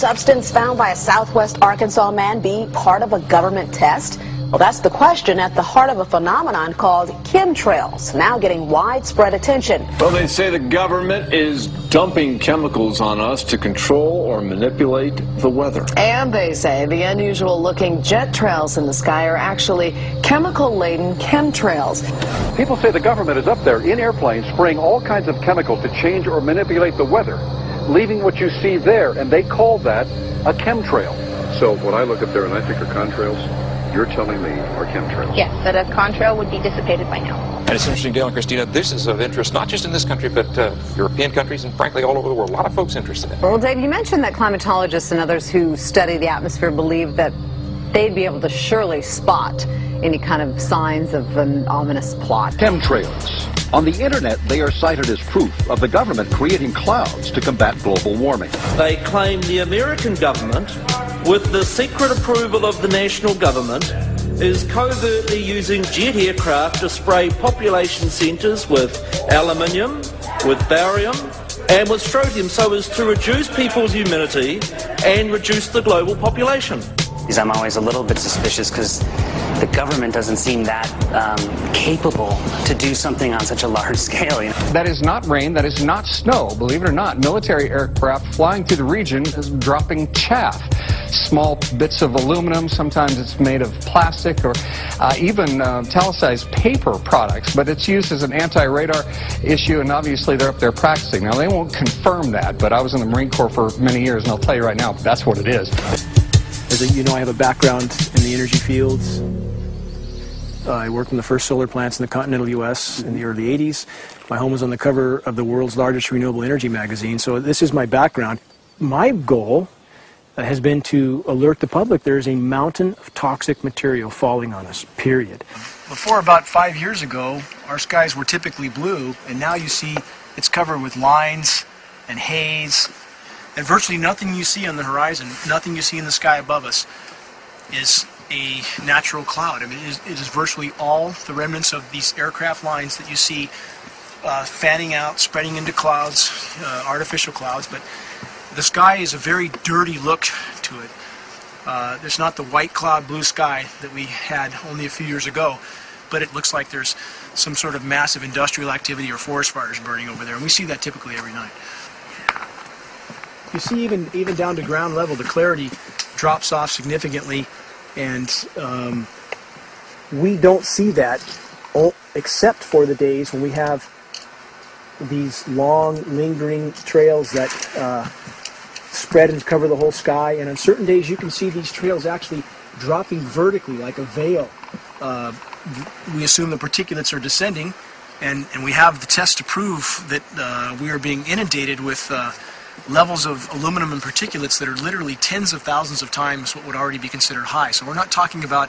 substance found by a southwest Arkansas man be part of a government test? Well, that's the question at the heart of a phenomenon called chemtrails, now getting widespread attention. Well, they say the government is dumping chemicals on us to control or manipulate the weather. And they say the unusual-looking jet trails in the sky are actually chemical-laden chemtrails. People say the government is up there in airplanes spraying all kinds of chemicals to change or manipulate the weather, leaving what you see there, and they call that a chemtrail. So when I look up there and I think of contrails, you're telling me are chemtrails? Yes, that a contrail would be dissipated by now. And it's interesting, Dale and Christina, this is of interest not just in this country, but European countries and frankly all over the world. A lot of folks interested in it. Well, Dave, you mentioned that climatologists and others who study the atmosphere believe that they'd be able to surely spot any kind of signs of an ominous plot. Chemtrails. On the internet, they are cited as proof of the government creating clouds to combat global warming. They claim the American government, with the secret approval of the national government, is covertly using jet aircraft to spray population centres with aluminium, with barium and with strontium so as to reduce people's immunity and reduce the global population. I'm always a little bit suspicious because the government doesn't seem that capable to do something on such a large scale. You know? That is not rain, that is not snow. Believe it or not, military aircraft flying through the region is dropping chaff. Small bits of aluminum, sometimes it's made of plastic or even talicized paper products, but it's used as an anti-radar issue, and obviously they're up there practicing. Now, they won't confirm that, but I was in the Marine Corps for many years, and I'll tell you right now, that's what it is. As you know, I have a background in the energy fields. I worked in the first solar plants in the continental U.S. in the early 80s. My home was on the cover of the world's largest renewable energy magazine, so this is my background. My goal has been to alert the public there is a mountain of toxic material falling on us, period. Before about 5 years ago, our skies were typically blue, and now you see it's covered with lines and haze. And virtually nothing you see on the horizon, nothing you see in the sky above us, is a natural cloud. I mean, it is virtually all the remnants of these aircraft lines that you see fanning out, spreading into clouds, artificial clouds. But the sky is a very dirty look to it. There's not the white cloud blue sky that we had only a few years ago, but it looks like there's some sort of massive industrial activity or forest fires burning over there, and we see that typically every night. You see, even down to ground level, the clarity drops off significantly, and we don't see that except for the days when we have these long, lingering trails that spread and cover the whole sky. And on certain days, you can see these trails actually dropping vertically like a veil. We assume the particulates are descending, and we have the test to prove that we are being inundated with levels of aluminum and particulates that are literally tens of thousands of times what would already be considered high. So we're not talking about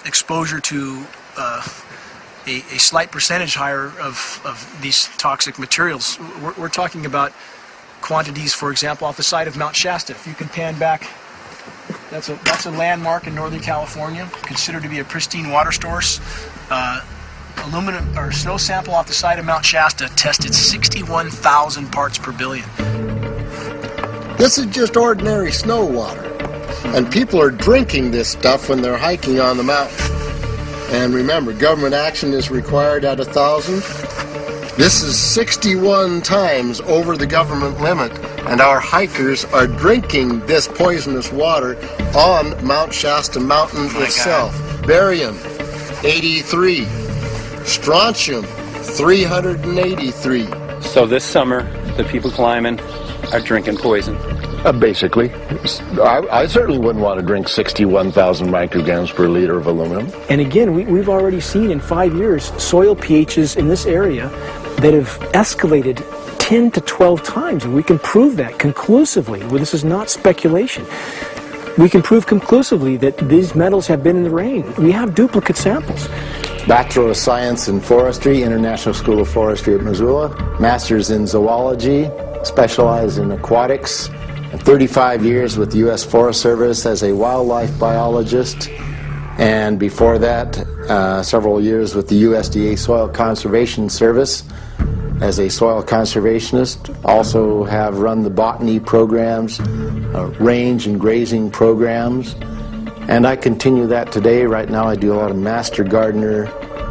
exposure to a slight percentage higher of these toxic materials. We're talking about quantities, for example, off the side of Mount Shasta. If you can pan back, that's a landmark in Northern California, considered to be a pristine water source. Aluminum or snow sample off the side of Mount Shasta tested 61,000 parts per billion. This is just ordinary snow water, and people are drinking this stuff when they're hiking on the mountain. And remember, government action is required at 1,000. This is 61 times over the government limit, and our hikers are drinking this poisonous water on Mount Shasta Mountain itself. God. Barium, 83. Strontium, 383. So this summer, the people climbing are drinking poison. Basically. I certainly wouldn't want to drink 61,000 micrograms per liter of aluminum. And again, we've already seen in 5 years soil pHs in this area that have escalated 10 to 12 times. And we can prove that conclusively. Well, this is not speculation. We can prove conclusively that these metals have been in the rain. We have duplicate samples. Bachelor of Science in Forestry, International School of Forestry at Missoula. Master's in Zoology, specialized in aquatics. And 35 years with the U.S. Forest Service as a wildlife biologist. And before that, several years with the USDA Soil Conservation Service. as a soil conservationist, also have run the botany programs, range and grazing programs, and I continue that today. Right now I do a lot of master gardener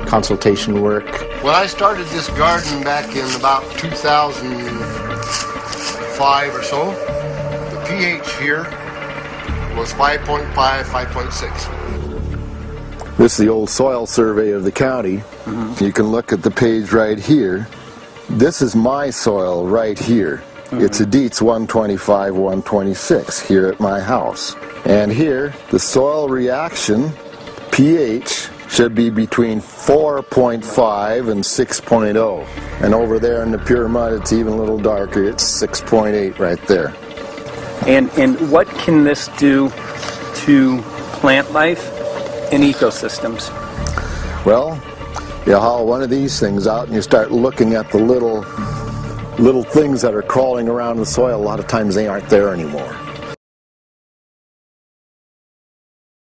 consultation work. When I started this garden back in about 2005 or so, the pH here was 5.5, 5.6. This is the old soil survey of the county. You can look at the page right here. This is my soil right here. It's a Dietz 125, 126 here at my house. And here, the soil reaction pH should be between 4.5 and 6.0. And over there in the pure mud, it's even a little darker. It's 6.8 right there. And what can this do to plant life and ecosystems? Well, you haul one of these things out and you start looking at the little things that are crawling around the soil. A lot of times they aren't there anymore.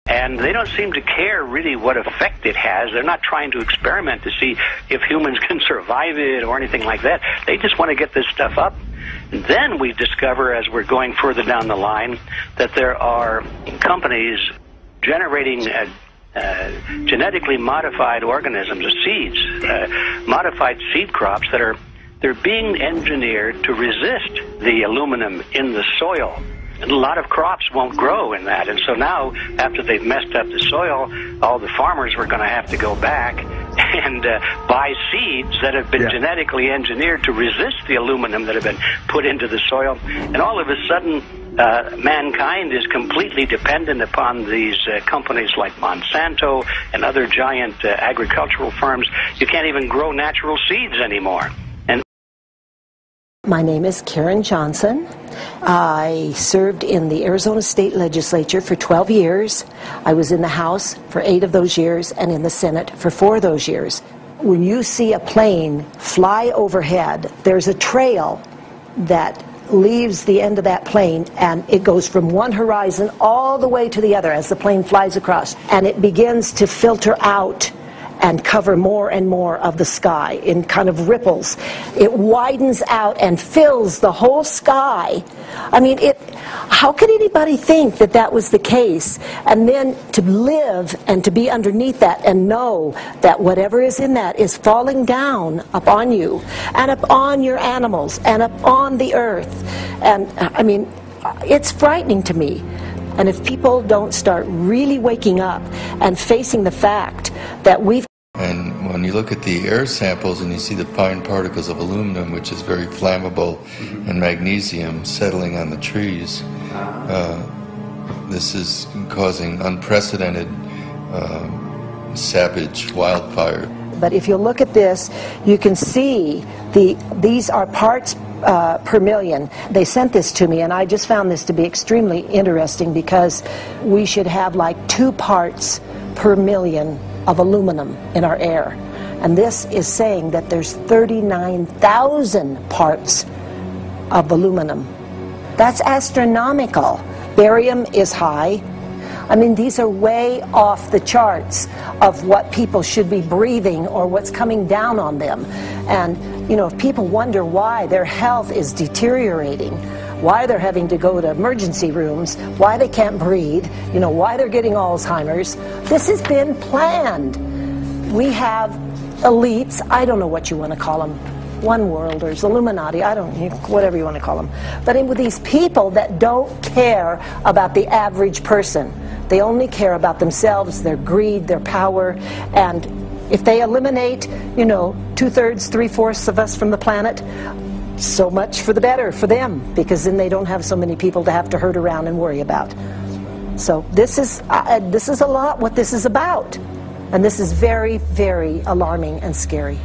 And they don't seem to care really what effect it has. They're not trying to experiment to see if humans can survive it or anything like that. They just want to get this stuff up. And then we discover, as we're going further down the line, that there are companies generating genetically modified organisms, seeds, modified seed crops they're being engineered to resist the aluminum in the soil. And a lot of crops won't grow in that. And so now, after they've messed up the soil, all the farmers were going to have to go back and buy seeds that have been genetically engineered to resist the aluminum that have been put into the soil. And all of a sudden, mankind is completely dependent upon these companies like Monsanto and other giant agricultural firms. You can't even grow natural seeds anymore. My name is Karen Johnson. I served in the Arizona State Legislature for 12 years. I was in the House for 8 of those years and in the Senate for 4 of those years. When you see a plane fly overhead, there's a trail that leaves the end of that plane, and it goes from one horizon all the way to the other as the plane flies across, and it begins to filter out and cover more and more of the sky in kind of ripples. It widens out and fills the whole sky. I mean, how could anybody think that that was the case? And then to live and to be underneath that and know that whatever is in that is falling down upon you and upon your animals and upon the earth. And I mean, it's frightening to me. And if people don't start really waking up and facing the fact that we've... And when you look at the air samples and you see the fine particles of aluminum, which is very flammable, and magnesium settling on the trees, this is causing unprecedented savage wildfire. But if you look at this, you can see these are parts per million. They sent this to me, and I just found this to be extremely interesting because we should have like 2 parts per million of aluminum in our air. And this is saying that there's 39,000 parts of aluminum. That's astronomical. Barium is high. I mean, these are way off the charts of what people should be breathing or what's coming down on them. And, you know, if people wonder why their health is deteriorating, why they're having to go to emergency rooms, why they can't breathe, you know, why they're getting Alzheimer's, this has been planned. We have elites, I don't know what you want to call them, one worlders, Illuminati, I don't know, whatever you want to call them. But with these people that don't care about the average person. They only care about themselves, their greed, their power, and if they eliminate, you know, 2/3, 3/4 of us from the planet, so much for the better for them, because then they don't have so many people to have to herd around and worry about. So this is a lot what this is about, and this is very, very alarming and scary.